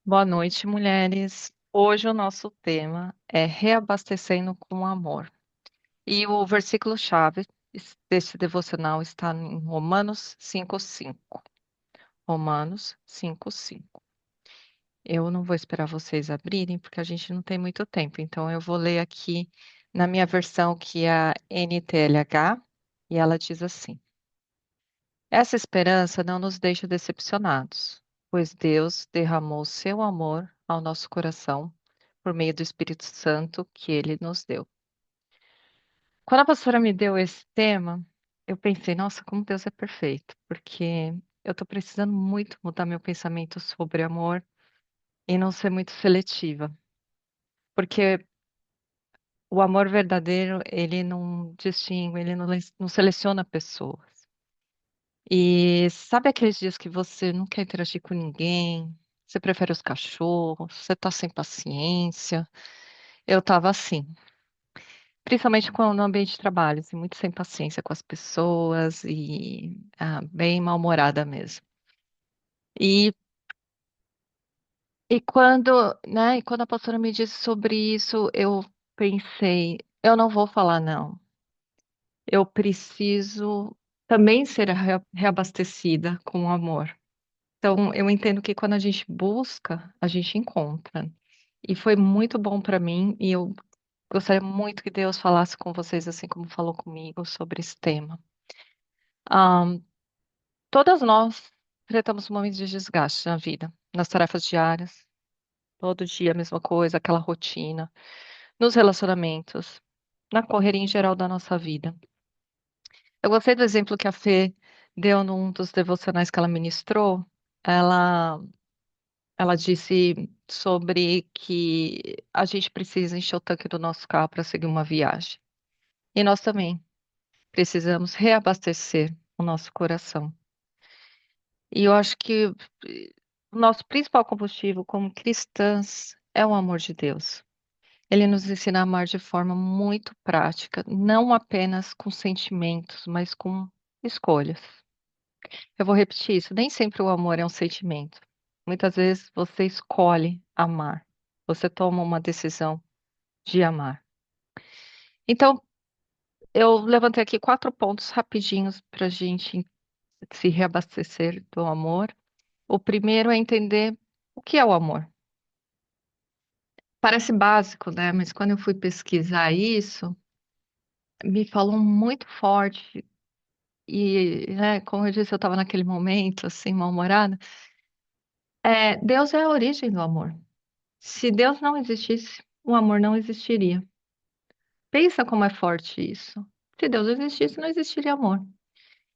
Boa noite, mulheres. Hoje o nosso tema é reabastecendo com amor. E o versículo-chave desse devocional está em Romanos 5:5. Romanos 5:5. Eu não vou esperar vocês abrirem, porque a gente não tem muito tempo. Então eu vou ler aqui na minha versão, que é a NTLH, e ela diz assim: Essa esperança não nos deixa decepcionados, pois Deus derramou seu amor ao nosso coração por meio do Espírito Santo que ele nos deu. Quando a pastora me deu esse tema, eu pensei, nossa, como Deus é perfeito, porque eu estou precisando muito mudar meu pensamento sobre amor e não ser muito seletiva, porque o amor verdadeiro, ele não distingue, ele não seleciona pessoas. E sabe aqueles dias que você não quer interagir com ninguém, você prefere os cachorros, você tá sem paciência? Eu tava assim. Principalmente no ambiente de trabalho, assim, muito sem paciência com as pessoas e bem mal-humorada mesmo. E, e quando a pastora me disse sobre isso, eu pensei, eu não vou falar não. Eu preciso também ser reabastecida com amor. Então, eu entendo que quando a gente busca, a gente encontra. E foi muito bom para mim, e eu gostaria muito que Deus falasse com vocês, assim como falou comigo, sobre esse tema. Ahn, Todas nós enfrentamos momentos de desgaste na vida, nas tarefas diárias, todo dia a mesma coisa, aquela rotina, nos relacionamentos, na correria em geral da nossa vida. Eu gostei do exemplo que a Fê deu num dos devocionais que ela ministrou. Ela, ela disse sobre que a gente precisa encher o tanque do nosso carro para seguir uma viagem. E nós também precisamos reabastecer o nosso coração. E eu acho que o nosso principal combustível como cristãs é o amor de Deus. Ele nos ensina a amar de forma muito prática, não apenas com sentimentos, mas com escolhas. Eu vou repetir isso: nem sempre o amor é um sentimento. Muitas vezes você escolhe amar, você toma uma decisão de amar. Então, eu levantei aqui 4 pontos rapidinhos para a gente se reabastecer do amor. O primeiro é entender o que é o amor. Parece básico, né? Mas quando eu fui pesquisar isso, me falou muito forte. E, né, como eu disse, eu estava naquele momento, assim, mal-humorada. Deus é a origem do amor. Se Deus não existisse, o amor não existiria. Pensa como é forte isso. Se Deus existisse, não existiria amor.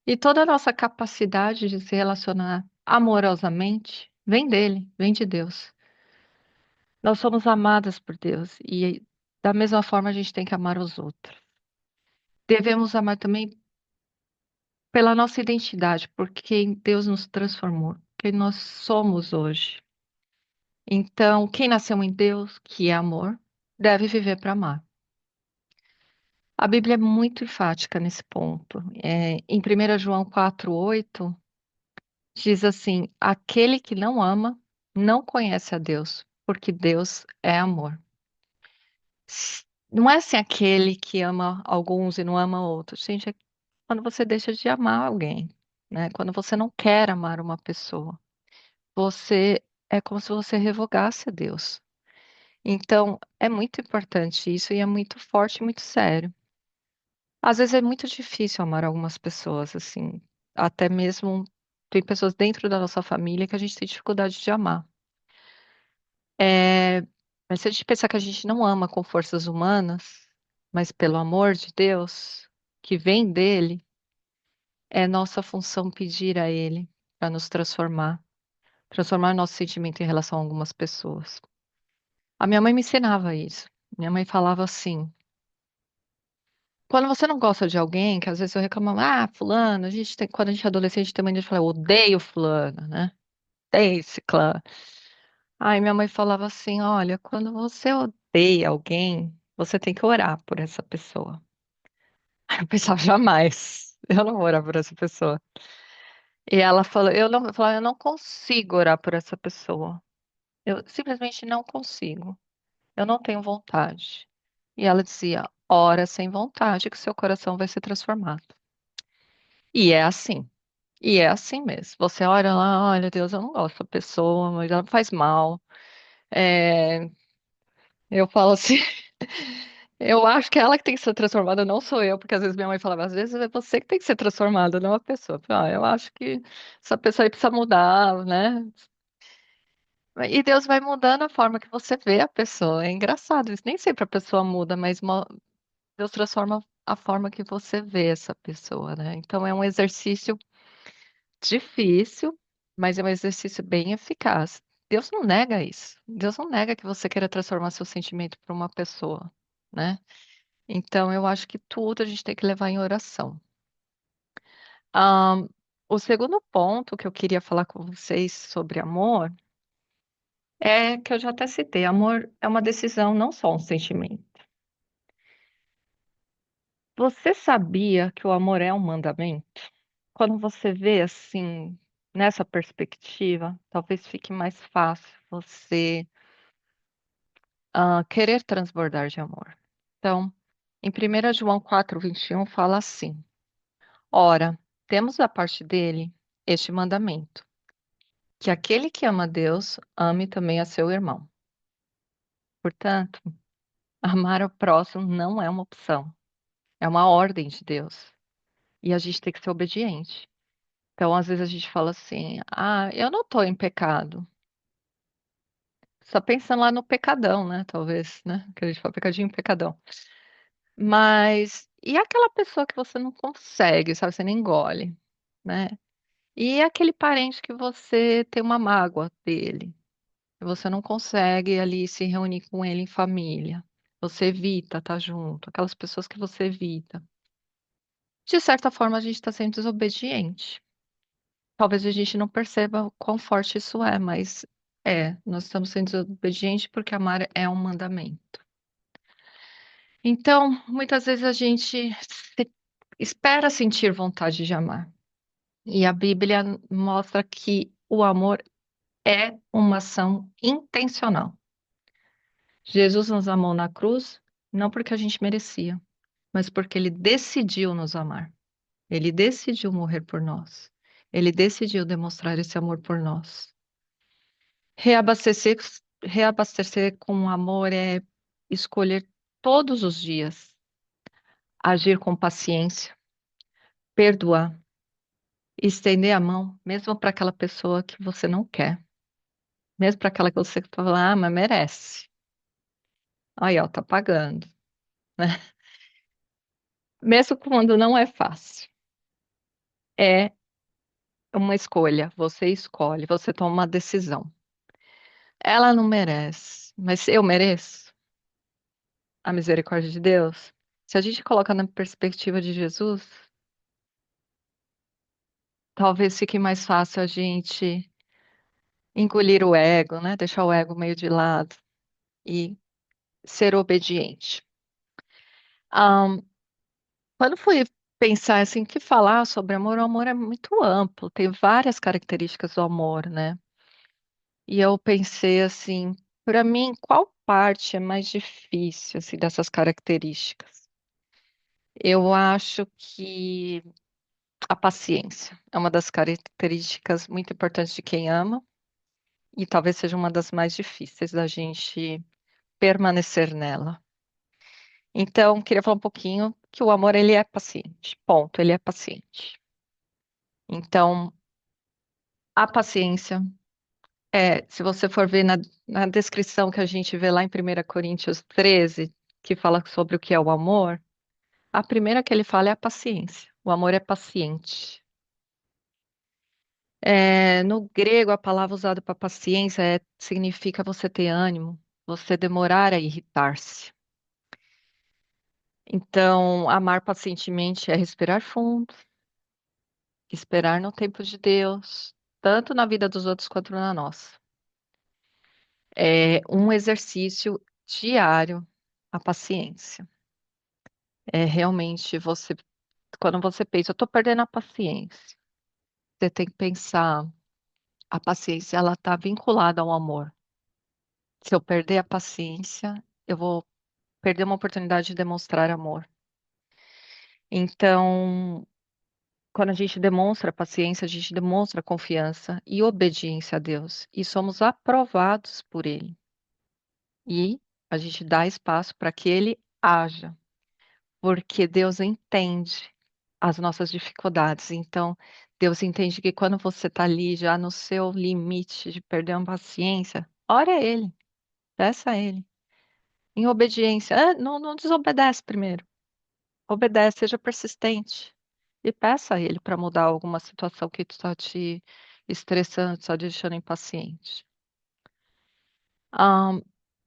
E toda a nossa capacidade de se relacionar amorosamente vem dele, vem de Deus. Nós somos amadas por Deus e da mesma forma a gente tem que amar os outros. Devemos amar também pela nossa identidade, por quem Deus nos transformou, quem nós somos hoje. Então, quem nasceu em Deus, que é amor, deve viver para amar. A Bíblia é muito enfática nesse ponto. Em 1 João 4:8, diz assim: Aquele que não ama não conhece a Deus, porque Deus é amor. Não é assim aquele que ama alguns e não ama outros. Gente, é quando você deixa de amar alguém, né? Quando você não quer amar uma pessoa. Você é como se você revogasse a Deus. Então, é muito importante isso e é muito forte e muito sério. Às vezes é muito difícil amar algumas pessoas, assim, até mesmo tem pessoas dentro da nossa família que a gente tem dificuldade de amar. É, mas se a gente pensar que a gente não ama com forças humanas, mas pelo amor de Deus, que vem dele, é nossa função pedir a ele para nos transformar nosso sentimento em relação a algumas pessoas. A minha mãe me ensinava isso. Minha mãe falava assim: quando você não gosta de alguém, que às vezes eu reclamava, fulano, quando a gente é adolescente, a gente tem mania de falar, eu odeio fulano, né? Odeio esse clã. Aí minha mãe falava assim: olha, quando você odeia alguém, você tem que orar por essa pessoa. Eu pensava, jamais, eu não vou orar por essa pessoa. E ela falou, eu não consigo orar por essa pessoa. Eu simplesmente não consigo. Eu não tenho vontade. E ela dizia: ora sem vontade, que seu coração vai ser transformado. E é assim. E é assim mesmo. Você olha lá, olha, Deus, eu não gosto dessa pessoa, mas ela me faz mal. É, eu falo assim, eu acho que é ela que tem que ser transformada, não sou eu, porque às vezes minha mãe falava, às vezes é você que tem que ser transformada, não a pessoa. Eu acho que essa pessoa aí precisa mudar, né? E Deus vai mudando a forma que você vê a pessoa. É engraçado isso. Nem sempre a pessoa muda, mas Deus transforma a forma que você vê essa pessoa, né? Então é um exercício difícil, mas é um exercício bem eficaz. Deus não nega isso. Deus não nega que você queira transformar seu sentimento para uma pessoa, né? Então eu acho que tudo a gente tem que levar em oração. Ahn, o segundo ponto que eu queria falar com vocês sobre amor é que eu já até citei. Amor é uma decisão, não só um sentimento. Você sabia que o amor é um mandamento? Quando você vê assim, nessa perspectiva, talvez fique mais fácil você querer transbordar de amor. Então, em 1 João 4:21 fala assim: ora, temos da parte dele este mandamento, que aquele que ama a Deus, ame também a seu irmão. Portanto, amar ao próximo não é uma opção, é uma ordem de Deus. E a gente tem que ser obediente. Então, às vezes a gente fala assim: eu não estou em pecado. Só pensando lá no pecadão, né? Talvez, né? Que a gente fala pecadinho, pecadão. Mas e aquela pessoa que você não consegue, sabe? Você nem engole, né? E aquele parente que você tem uma mágoa dele, que você não consegue ali se reunir com ele em família. Você evita estar junto, aquelas pessoas que você evita. De certa forma, a gente está sendo desobediente. Talvez a gente não perceba o quão forte isso é, mas nós estamos sendo desobedientes porque amar é um mandamento. Então, muitas vezes a gente espera sentir vontade de amar. E a Bíblia mostra que o amor é uma ação intencional. Jesus nos amou na cruz, não porque a gente merecia, mas porque ele decidiu nos amar. Ele decidiu morrer por nós. Ele decidiu demonstrar esse amor por nós. Reabastecer, reabastecer com amor é escolher todos os dias agir com paciência, perdoar, estender a mão, mesmo para aquela pessoa que você não quer, mesmo para aquela que você fala, mas merece. Aí, ó, tá pagando, né? Mesmo quando não é fácil. É uma escolha, você escolhe, você toma uma decisão. Ela não merece, mas eu mereço a misericórdia de Deus. Se a gente coloca na perspectiva de Jesus, talvez fique mais fácil a gente engolir o ego, né? Deixar o ego meio de lado e ser obediente. Ahn, quando fui pensar assim, que falar sobre amor, o amor é muito amplo, tem várias características do amor, né? E eu pensei assim, para mim, qual parte é mais difícil assim, dessas características? Eu acho que a paciência é uma das características muito importantes de quem ama e talvez seja uma das mais difíceis da gente permanecer nela. Então, queria falar um pouquinho que o amor ele é paciente. Ponto, ele é paciente. Então, a paciência se você for ver na descrição que a gente vê lá em 1 Coríntios 13, que fala sobre o que é o amor, a primeira que ele fala é a paciência. O amor é paciente. No grego, a palavra usada para paciência significa você ter ânimo, você demorar a irritar-se. Então, amar pacientemente é respirar fundo, esperar no tempo de Deus, tanto na vida dos outros quanto na nossa. É um exercício diário a paciência. É realmente quando você pensa, eu estou perdendo a paciência. Você tem que pensar, a paciência ela está vinculada ao amor. Se eu perder a paciência, eu vou perder uma oportunidade de demonstrar amor. Então, quando a gente demonstra paciência, a gente demonstra confiança e obediência a Deus. E somos aprovados por Ele. E a gente dá espaço para que Ele haja, porque Deus entende as nossas dificuldades. Então, Deus entende que quando você está ali já no seu limite de perder a paciência, ore a Ele, peça a Ele. Em obediência, não desobedece primeiro. Obedece, seja persistente. E peça a Ele para mudar alguma situação que está te estressando, está te deixando impaciente. Ah,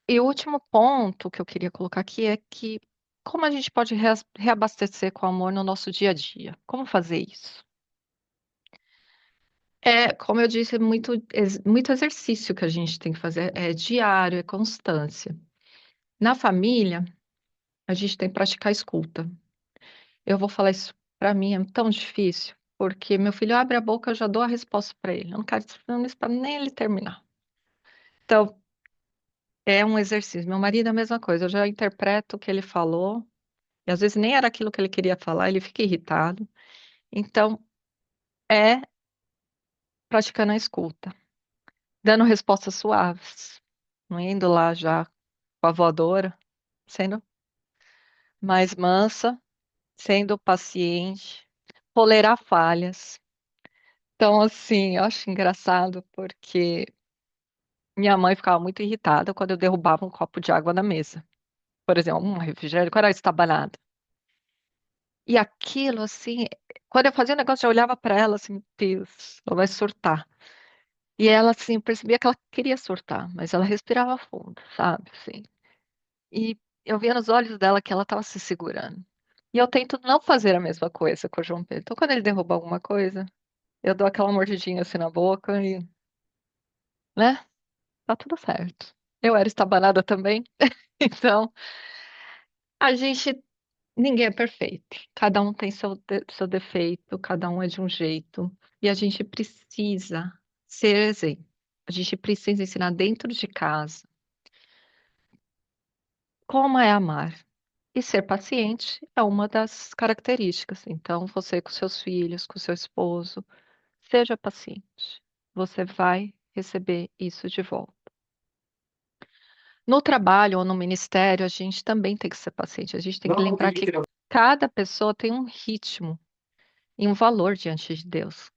e o último ponto que eu queria colocar aqui é que como a gente pode reabastecer com amor no nosso dia a dia? Como fazer isso? É, como eu disse, é muito exercício que a gente tem que fazer, é diário, é constância. Na família, a gente tem que praticar a escuta. Eu vou falar isso para mim, é tão difícil, porque meu filho abre a boca, eu já dou a resposta para ele. Eu não quero isso para nem ele terminar. Então, é um exercício. Meu marido é a mesma coisa, eu já interpreto o que ele falou, e às vezes nem era aquilo que ele queria falar, ele fica irritado. Então, é praticando a escuta, dando respostas suaves, não indo lá já com a voadora, sendo mais mansa, sendo paciente, tolerar falhas. Então, assim, eu acho engraçado porque minha mãe ficava muito irritada quando eu derrubava um copo de água na mesa. Por exemplo, um refrigerante, quando ela estabanada. E aquilo, assim, quando eu fazia o negócio, eu olhava para ela assim, meu Deus, ela vai surtar. E ela, assim, eu percebia que ela queria surtar, mas ela respirava fundo, sabe? Assim. E eu via nos olhos dela que ela estava se segurando. E eu tento não fazer a mesma coisa com o João Pedro. Então, quando ele derruba alguma coisa, eu dou aquela mordidinha assim na boca e, né? Tá tudo certo. Eu era estabanada também. Então, a gente, ninguém é perfeito. Cada um tem seu defeito, cada um é de um jeito. E a gente precisa ser exemplo. A gente precisa ensinar dentro de casa como é amar. E ser paciente é uma das características. Então, você com seus filhos, com seu esposo, seja paciente. Você vai receber isso de volta. No trabalho ou no ministério, a gente também tem que ser paciente. A gente tem que lembrar que cada pessoa tem um ritmo e um valor diante de Deus.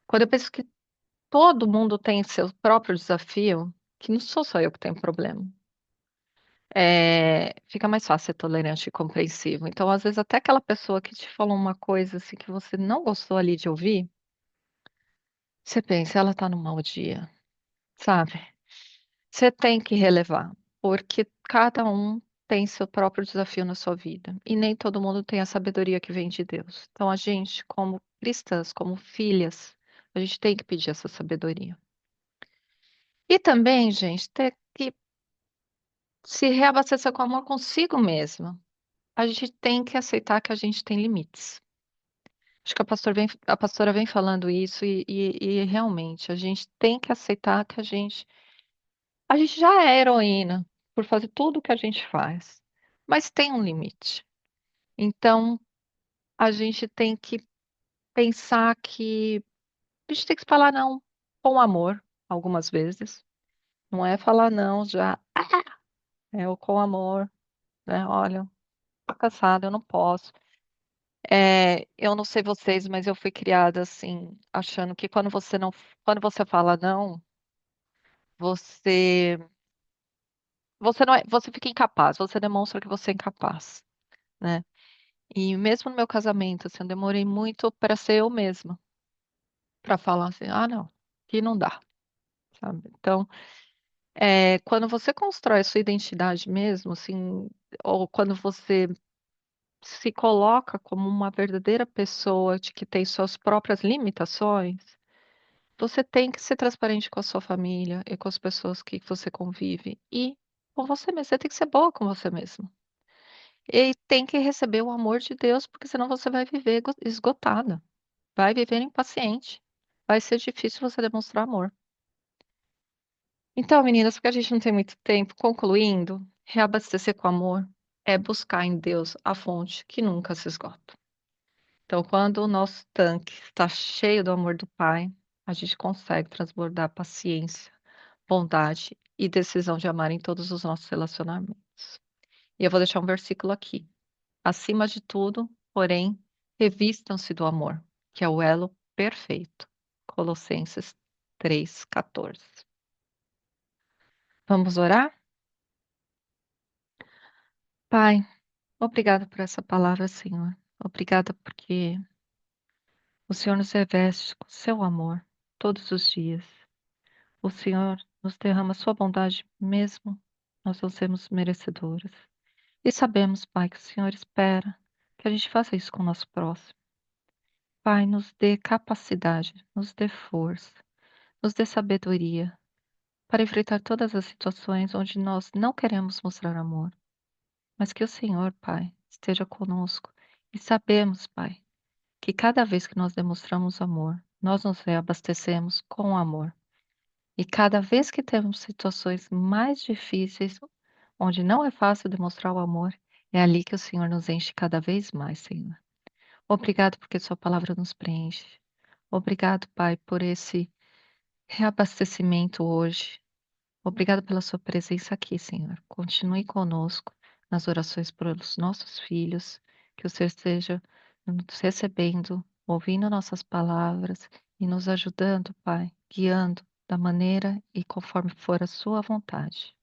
Quando eu penso que todo mundo tem seu próprio desafio, que não sou só eu que tenho problema, fica mais fácil ser tolerante e compreensivo. Então, às vezes, até aquela pessoa que te falou uma coisa assim que você não gostou ali de ouvir, você pensa, ela tá num mau dia, sabe? Você tem que relevar, porque cada um tem seu próprio desafio na sua vida e nem todo mundo tem a sabedoria que vem de Deus. Então, a gente, como cristãs, como filhas, a gente tem que pedir essa sabedoria. E também, gente, ter que se reabastecer com amor consigo mesma. A gente tem que aceitar que a gente tem limites. Acho que a pastora vem falando isso e realmente a gente tem que aceitar que a gente já é heroína por fazer tudo o que a gente faz, mas tem um limite. Então, a gente tem que pensar que a gente tem que falar não com amor, algumas vezes. Não é falar não já, é o com amor, né? Olha, tô cansada, eu não posso. Eu não sei vocês, mas eu fui criada assim, achando que quando você fala não, você, você não é, você fica incapaz, você demonstra que você é incapaz, né? E mesmo no meu casamento, assim, eu demorei muito para ser eu mesma, para falar assim, ah, não, que não dá, sabe? Então, quando você constrói a sua identidade mesmo, assim, ou quando você se coloca como uma verdadeira pessoa de que tem suas próprias limitações, você tem que ser transparente com a sua família e com as pessoas que você convive e com você mesmo. Você tem que ser boa com você mesmo. E tem que receber o amor de Deus, porque senão você vai viver esgotada, vai viver impaciente. Vai ser difícil você demonstrar amor. Então, meninas, porque a gente não tem muito tempo, concluindo, reabastecer com amor é buscar em Deus a fonte que nunca se esgota. Então, quando o nosso tanque está cheio do amor do Pai, a gente consegue transbordar paciência, bondade e decisão de amar em todos os nossos relacionamentos. E eu vou deixar um versículo aqui. Acima de tudo, porém, revistam-se do amor, que é o elo perfeito. Colossenses 3,14. Vamos orar? Pai, obrigada por essa palavra, Senhor. Obrigada porque o Senhor nos reveste com seu amor todos os dias. O Senhor nos derrama sua bondade mesmo nós não sermos merecedoras. E sabemos, Pai, que o Senhor espera que a gente faça isso com o nosso próximo. Pai, nos dê capacidade, nos dê força, nos dê sabedoria para enfrentar todas as situações onde nós não queremos mostrar amor, mas que o Senhor, Pai, esteja conosco. E sabemos, Pai, que cada vez que nós demonstramos amor, nós nos reabastecemos com amor. E cada vez que temos situações mais difíceis, onde não é fácil demonstrar o amor, é ali que o Senhor nos enche cada vez mais, Senhor. Obrigado porque Sua palavra nos preenche. Obrigado, Pai, por esse reabastecimento hoje. Obrigado pela Sua presença aqui, Senhor. Continue conosco nas orações pelos nossos filhos, que o Senhor esteja nos recebendo, ouvindo nossas palavras e nos ajudando, Pai, guiando da maneira e conforme for a Sua vontade.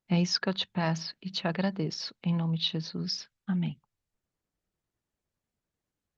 É isso que eu te peço e te agradeço. Em nome de Jesus. Amém.